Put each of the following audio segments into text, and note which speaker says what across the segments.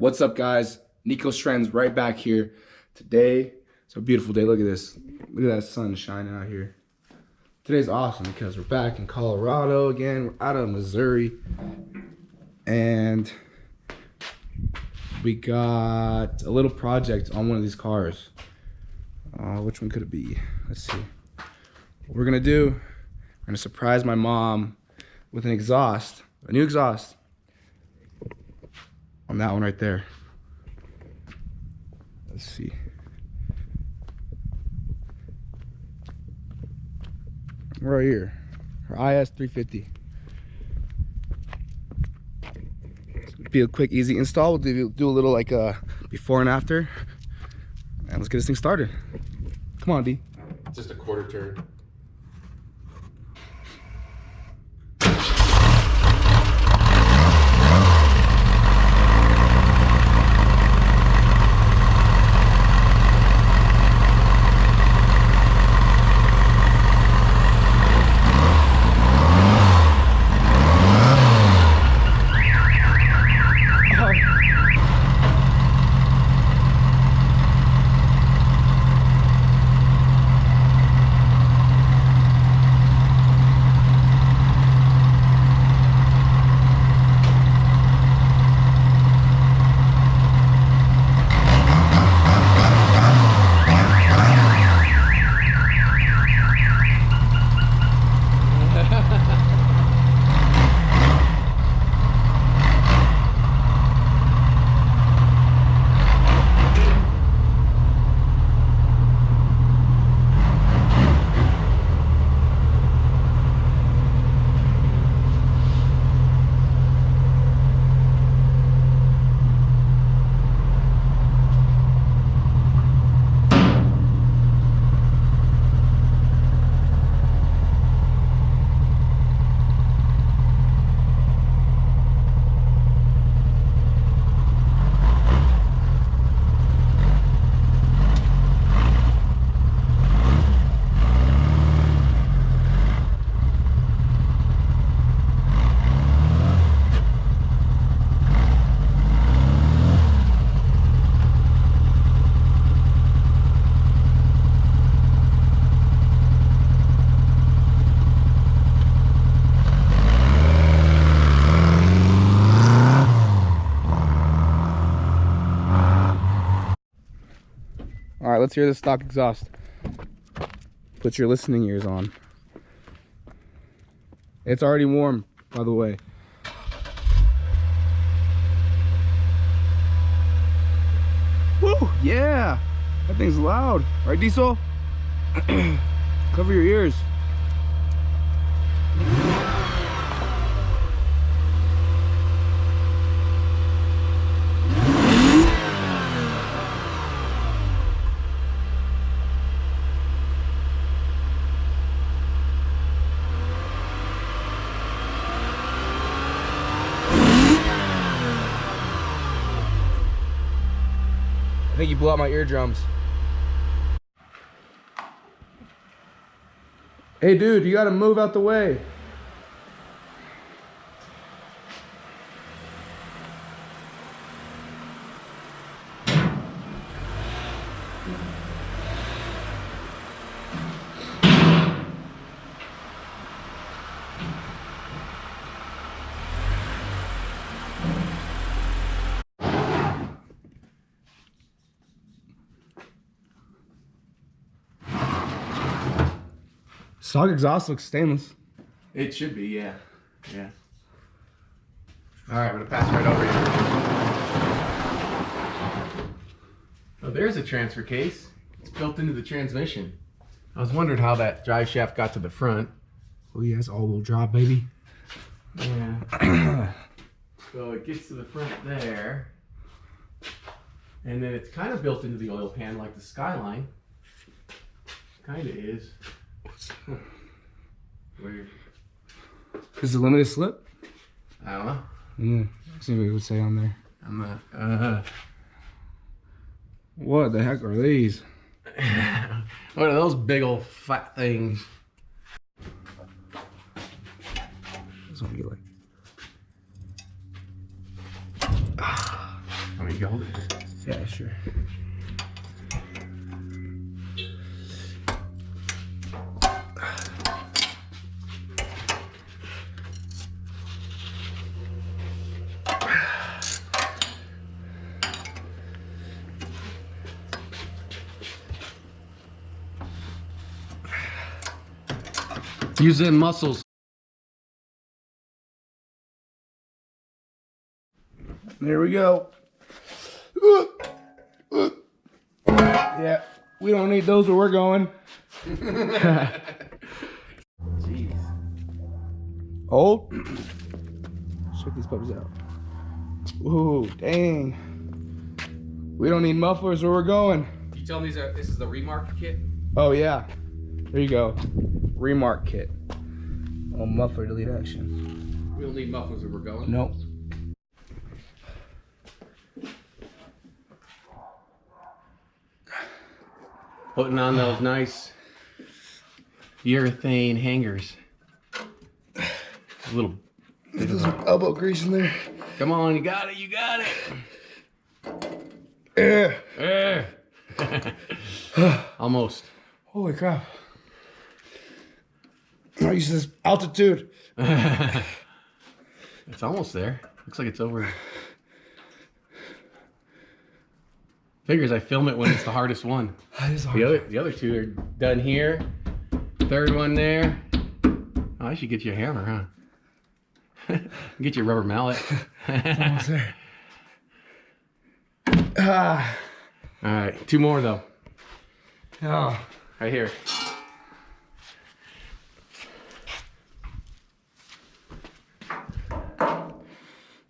Speaker 1: What's up, guys? Nico Strens right back here. Today, it's a beautiful day. Look at this. Look at that sun shining out here. Today's awesome because we're back in Colorado again. We're out of Missouri. And we got a little project on one of these cars. Which one could it be? Let's see. What we're gonna do, we're gonna surprise my mom with an exhaust, a new exhaust on that one right there. Let's see. Right here, her IS350. It'll be a quick, easy install. We'll do a little like before and after, and let's get this thing started. Come on, D.
Speaker 2: Just a quarter turn.
Speaker 1: All right, let's hear the stock exhaust. Put your listening ears on. It's already warm, by the way. Woo, yeah, that thing's loud. Right, Diesel? Cover your ears. I think you blew out my eardrums. Hey dude, you gotta move out the way. Stock exhaust looks stainless.
Speaker 2: It should be, yeah. Yeah. All right, I'm gonna pass right over here. Oh, there's a transfer case. It's built into the transmission. I was wondering how that drive shaft got to the front.
Speaker 1: Oh yeah, it's all-wheel drive, baby.
Speaker 2: Yeah. So it gets to the front there. And then it's kind of built into the oil pan like the Skyline. Kind of is. Weird.
Speaker 1: Is it limited slip?
Speaker 2: I don't know.
Speaker 1: Yeah, let's see what it would say on there.
Speaker 2: I'm not.
Speaker 1: What the heck are these?
Speaker 2: What are those big old fat things?
Speaker 1: This one be like.
Speaker 2: I'm There you go.
Speaker 1: Yeah, sure.
Speaker 2: Use them muscles.
Speaker 1: There we go. Yeah, we don't need those where we're going.
Speaker 2: Jeez.
Speaker 1: Old? Check these puppies out. Ooh, dang. We don't need mufflers where we're going.
Speaker 2: You tell me this is the remark kit?
Speaker 1: Oh yeah, there you go. Remark kit. Oh, muffler delete action.
Speaker 2: We don't need mufflers where we're going.
Speaker 1: Nope.
Speaker 2: Putting on those nice urethane hangers. A little.
Speaker 1: There's some elbow grease in there.
Speaker 2: Come on, you got it, you got it.
Speaker 1: Yeah.
Speaker 2: Almost.
Speaker 1: Holy crap. I'm used to this altitude.
Speaker 2: It's almost there. Looks like it's over. Figures I film it when it's the hardest one.
Speaker 1: That is hard.
Speaker 2: The other two are done here. Third one there. Oh, I should get you a hammer, huh? Get you a rubber mallet.
Speaker 1: Almost there.
Speaker 2: All right, 2 more though.
Speaker 1: Oh.
Speaker 2: Right here.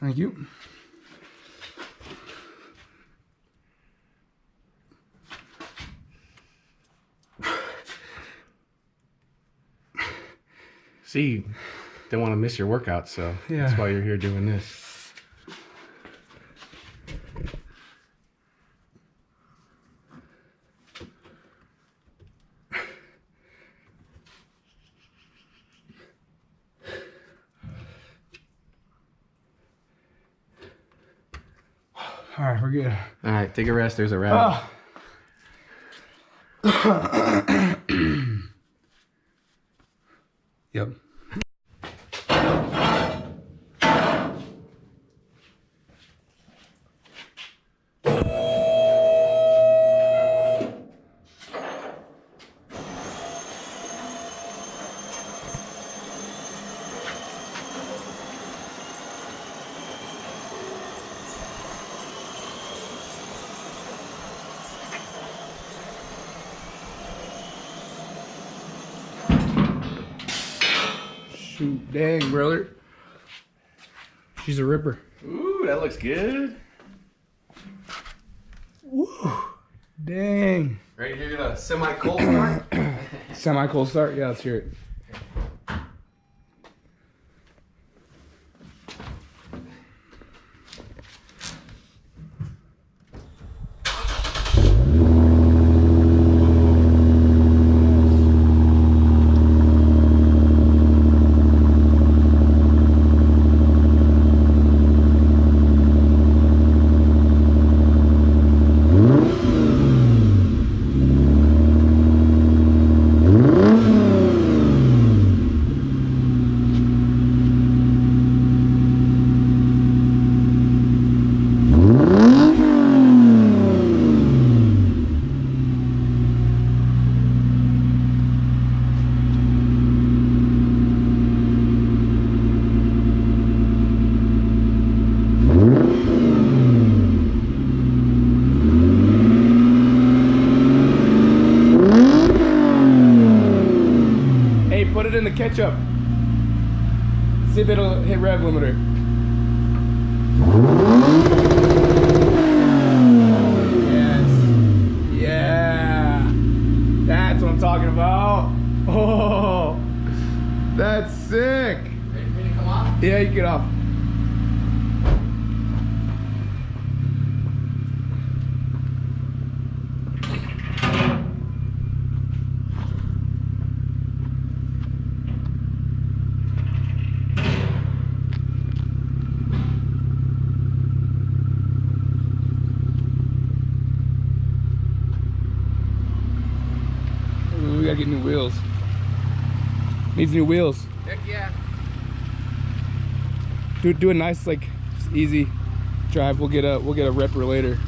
Speaker 1: Thank you.
Speaker 2: See, don't want to miss your workout, so
Speaker 1: Yeah.
Speaker 2: that's why you're here doing this.
Speaker 1: All right, we're good.
Speaker 2: All right, take a rest. There's a rabbit.
Speaker 1: Yep. Shoot, dang, brother. She's a ripper.
Speaker 2: Ooh, that looks good.
Speaker 1: Woo. Dang.
Speaker 2: Ready to hear the semi-cold start?
Speaker 1: Semi-cold start? Yeah, let's hear it. Put it in the ketchup. See if it'll hit rev limiter. Yes. Yeah. That's what I'm talking about. Oh, that's sick.
Speaker 2: Ready for me to come off?
Speaker 1: Yeah, you get off. gotta get new wheels. Needs new wheels.
Speaker 2: Heck yeah.
Speaker 1: Do a nice, like, just easy drive. We'll get a ripper later.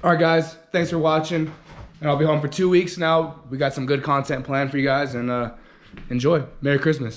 Speaker 1: All right, guys, thanks for watching. And I'll be home for 2 weeks now. We got some good content planned for you guys, and enjoy. Merry Christmas.